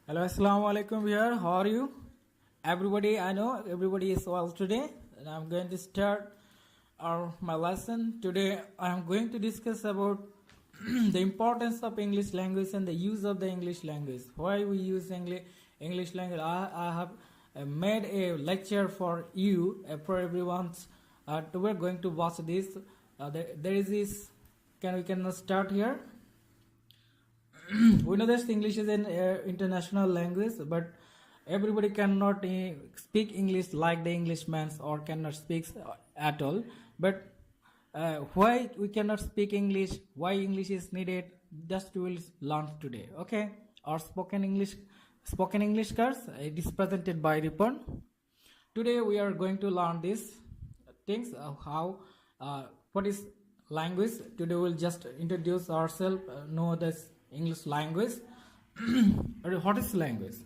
Hello, assalamu alaikum here. How are you? Everybody, I know everybody is well today, and I'm going to start my lesson. Today, I'm going to discuss about the importance of English language and the use of the English language. Why we use English language. I have made a lecture for you, for everyone. We're going to watch this. There is this. We can start here? We know that English is an international language, but everybody cannot speak English like the Englishman or cannot speak at all. But why we cannot speak English, why English is needed, just we will learn today. Okay, our spoken English course, it is presented by Ripon. Today we are going to learn these things, what is language. Today we'll just introduce ourselves, know this English language. What is language?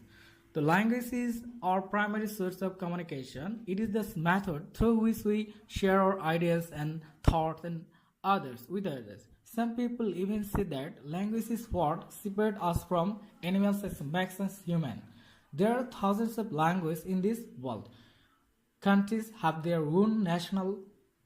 The language is our primary source of communication. It is the method through which we share our ideas and thoughts and with others. Some people even say that language is what separates us from animals and makes us human. There are thousands of languages in this world. Countries have their own national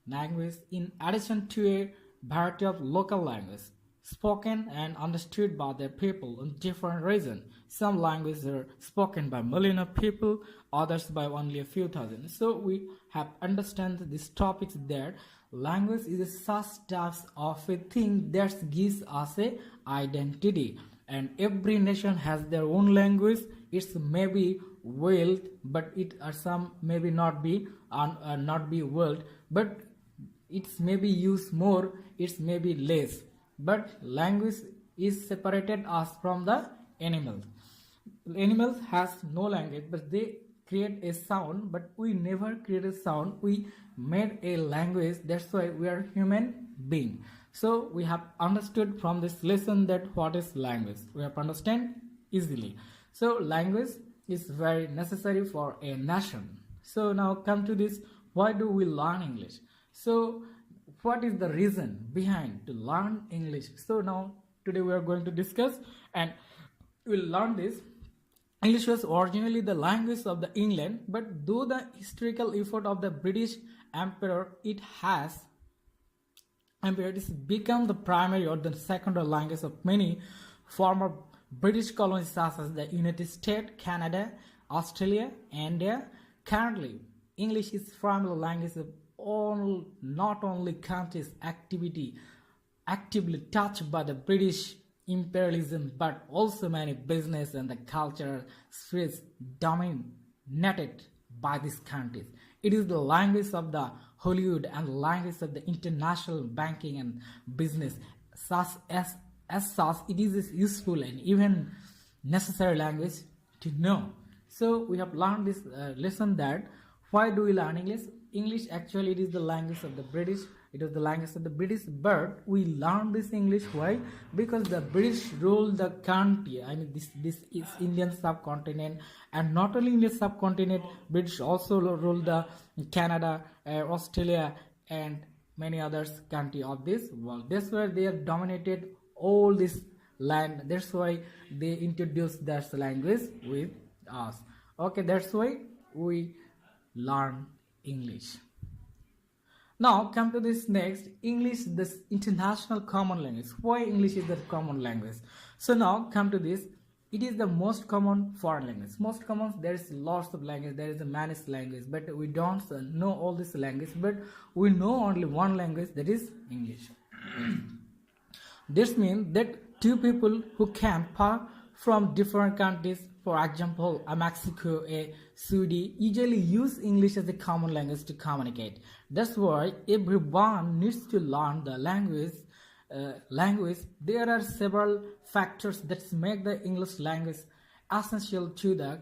language in addition to a variety of local languages spoken and understood by their people in different regions. Some languages are spoken by millions of people, others by only a few thousand. So we have understand this topic that language is a such type of a thing that gives us a identity. And every nation has their own language. It's maybe world, but it some maybe not be world, but it's maybe used more, it's maybe less. But language is separated us from the animals. Animals has no language, but they create a sound, but we never create a sound. We made a language. That's why we are human being. So we have understood from this lesson that what is language. We have understand easily. So language is very necessary for a nation. So now come to this. Why do we learn English? So what is the reason behind to learn English? So now today we are going to discuss and we'll learn this. English was originally the language of the England, but though the historical effort of the British Empire, it has become the primary or the secondary language of many former British colonies such as the United States, Canada, Australia, India. Currently, English is primary language of not only countries actively touched by the British imperialism, but also many business and the cultural spheres dominated by these countries. It is the language of the Hollywood and language of the international banking and business. As such, it is a useful and even necessary language to know. So we have learned this lesson that why do we learn English? English actually it is the language of the British. It was the language of the British, but we learn this English. Why? Because the British ruled the country. I mean, this is Indian subcontinent, and not only Indian subcontinent, British also ruled the Canada, Australia, and many others country of this world. That's why they have dominated all this land. That's why they introduced that language with us. Okay, that's why we learn English. Now come to this next. English, this international common language. Why English is the common language? So now come to this. It is the most common foreign language. Most common, there is lots of language. There is a many language, but we don't know all this language. But we know only one language, that is English. This means that two people who came from different countries, for example, a Mexico, a Sweden, usually use English as a common language to communicate. That's why everyone needs to learn the language. There are several factors that make the English language essential to the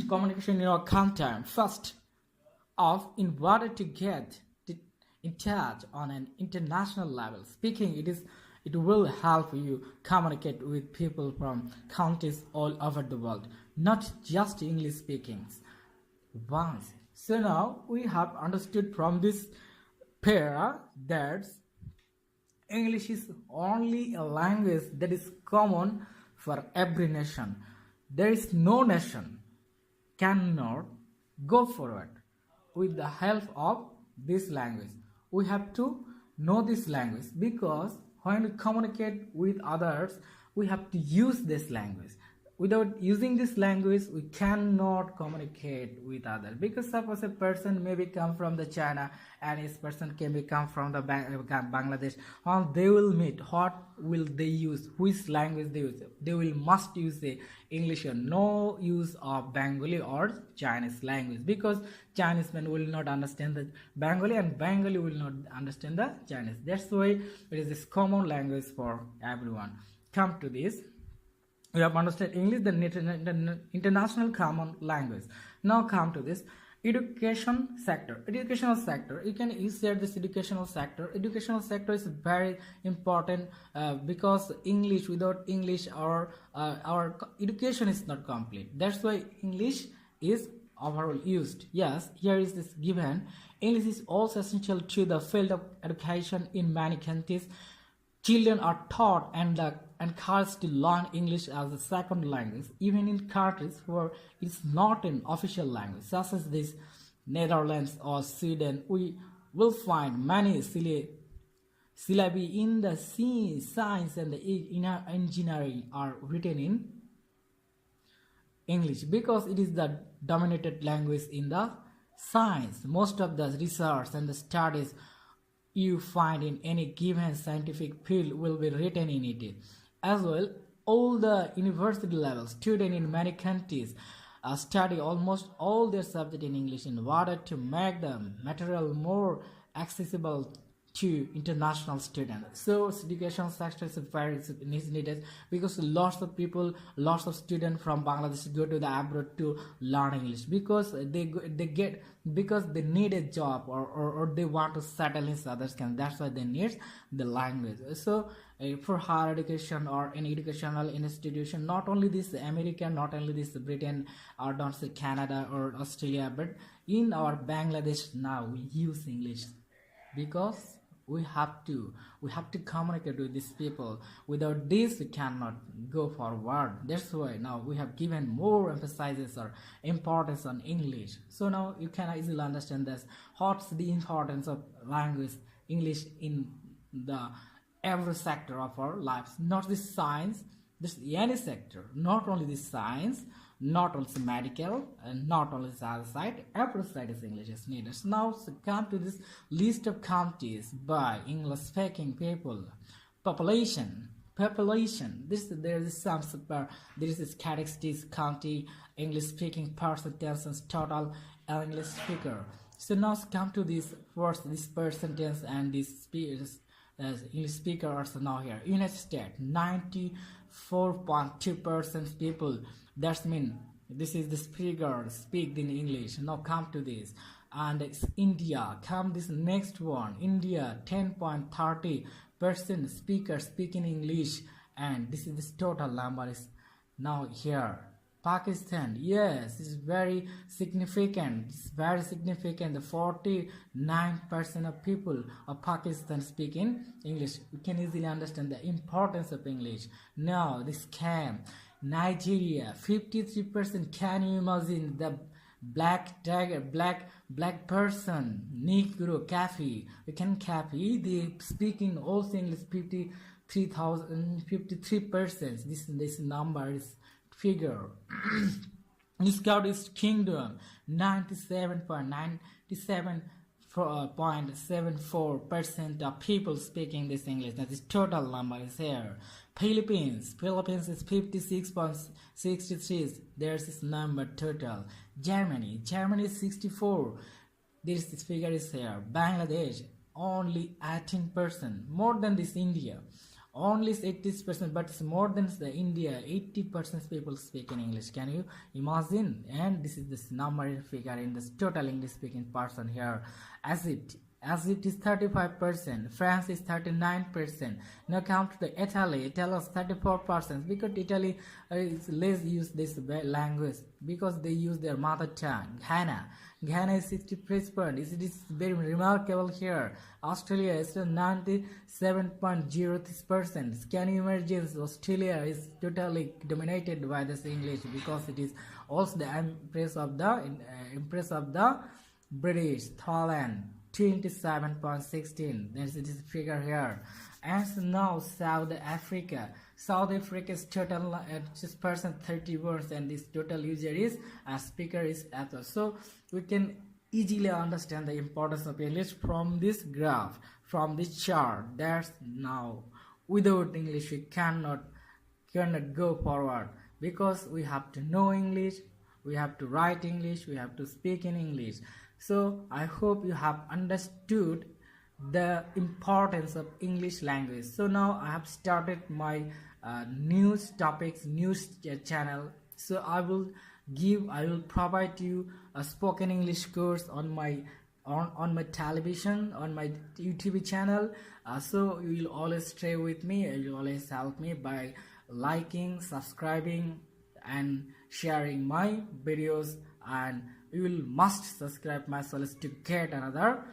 communication in our country. First off, in order to get in touch on an international level, speaking it will help you communicate with people from countries all over the world, not just English speaking ones. So now we have understood from this pair that English is only a language that is common for every nation. There is no nation cannot go forward with the help of this language. We have to know this language because when we communicate with others, we have to use this language. Without using this language, we cannot communicate with others. Because suppose a person maybe come from the China and this person can be come from the Bangladesh, how they will meet, what will they use, which language they use. They will must use the English, and no use of Bengali or Chinese language, because Chinese men will not understand the Bengali and Bengali will not understand the Chinese. That's why it is this common language for everyone. Come to this, we have understood English, the international common language. Now come to this education sector. Educational sector, you can use here this educational sector. Educational sector is very important because English, without English our education is not complete. That's why English is overall used. Yes, here is this given. English is also essential to the field of education in many countries. Children are taught and encouraged to learn English as a second language, even in countries where it's not an official language, such as this Netherlands or Sweden. We will find many syllabi in the science and the engineering are written in English because it is the dominated language in the science. Most of the research and the studies you find in any given scientific field will be written in it. As well, all the university level students in many countries study almost all their subjects in English in order to make the material more accessible to international students. So education sector is very needed because lots of people, lots of students from Bangladesh go to the abroad to learn English because because they need a job or they want to settle in other countries. That's why they need the language. So for higher education or an educational institution, not only this American, not only this Britain or don't say Canada or Australia, but in our Bangladesh now we use English because we have to communicate with these people. Without this we cannot go forward. That's why now we have given more emphasis or importance on English. So now you can easily understand this, what's the importance of language English in the every sector of our lives, not this science, this any sector, not only this science, not only medical, and not only the other side, every side is English is needed. So now come to this list of countries by English speaking people. Population. There is some super. There is this characteristics county English speaking percentage total English speaker. So now come to this first, this percentage and this speakers. As English speaker also now here. United States 94.2% people. That's mean this is the speaker speak in English. Now come to this, and it's India. Come this next one. India 10.30% speaker speak in English, and this is this total number is now here. Pakistan, yes, it's very significant. It's very significant. The 49% of people of Pakistan speak in English. We can easily understand the importance of English. Now, this came. Nigeria, 53%. Can you imagine the black tiger, black person, Negro, Kafi? We can Kafi. They speak in also English. 53%. This number is figure. Scottish Kingdom 97.74% of people speaking this English. That is total number is here. Philippines is 56.63. There's this number total. Germany is 64. This figure is here. Bangladesh only 18%, more than this India. Only 80%, but it's more than the India. 80% people speak in English. Can you imagine? And this is this number figure in this total English speaking person here. as it is 35%, France is 39%. Now come to the Italy, Italy is 34% because Italy is less use this language because they use their mother tongue. Ghana is 60%. It is very remarkable here. Australia is 97.03%. Can you imagine Australia is totally dominated by this English because it is also the impress of the British. Thailand 27.16. There's this figure here. And so now South Africa. South Africa's total just person 30 words, and this total user is speaker is Athos. So we can easily understand the importance of English from this graph, from this chart. That's now without English we cannot go forward because we have to know English, we have to write English, we have to speak in English. So I hope you have understood the importance of English language. So now I have started my news topics, news channel. So I will provide you a spoken English course on my television, on my YouTube channel. So you will always stay with me, you will always help me by liking, subscribing and sharing my videos, and you will must subscribe my channel to get another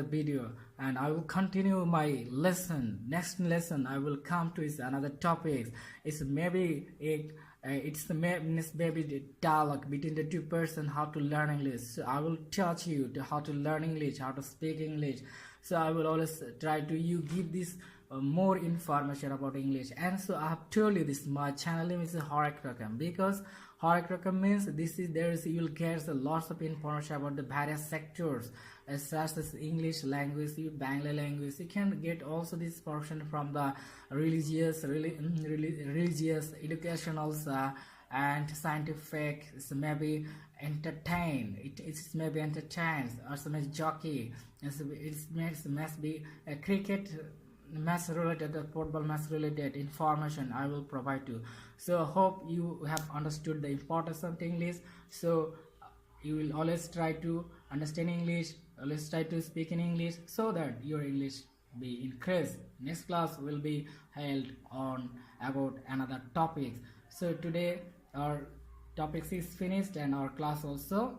video, and I will continue my lesson. Next lesson I will come to is another topic. It's maybe it's maybe the dialogue between the two person, how to learn English. So I will teach you how to learn English, how to speak English. So I will always try to give this more information about English. And so I have told you this, my channel name is Horek Rakam, because Horek Rakam means you will get lots of information about the various sectors such as English language, Bangla language. You can get also this portion from the religious, educational and scientific. So maybe entertain. It's maybe entertains, or some jockey. It must be a cricket match related, football match related information I will provide you. So hope you have understood the importance of English. So you will always try to understand English, always try to speak in English, so that your English be increased. Next class will be held on about another topic. So today our topic is finished and our class also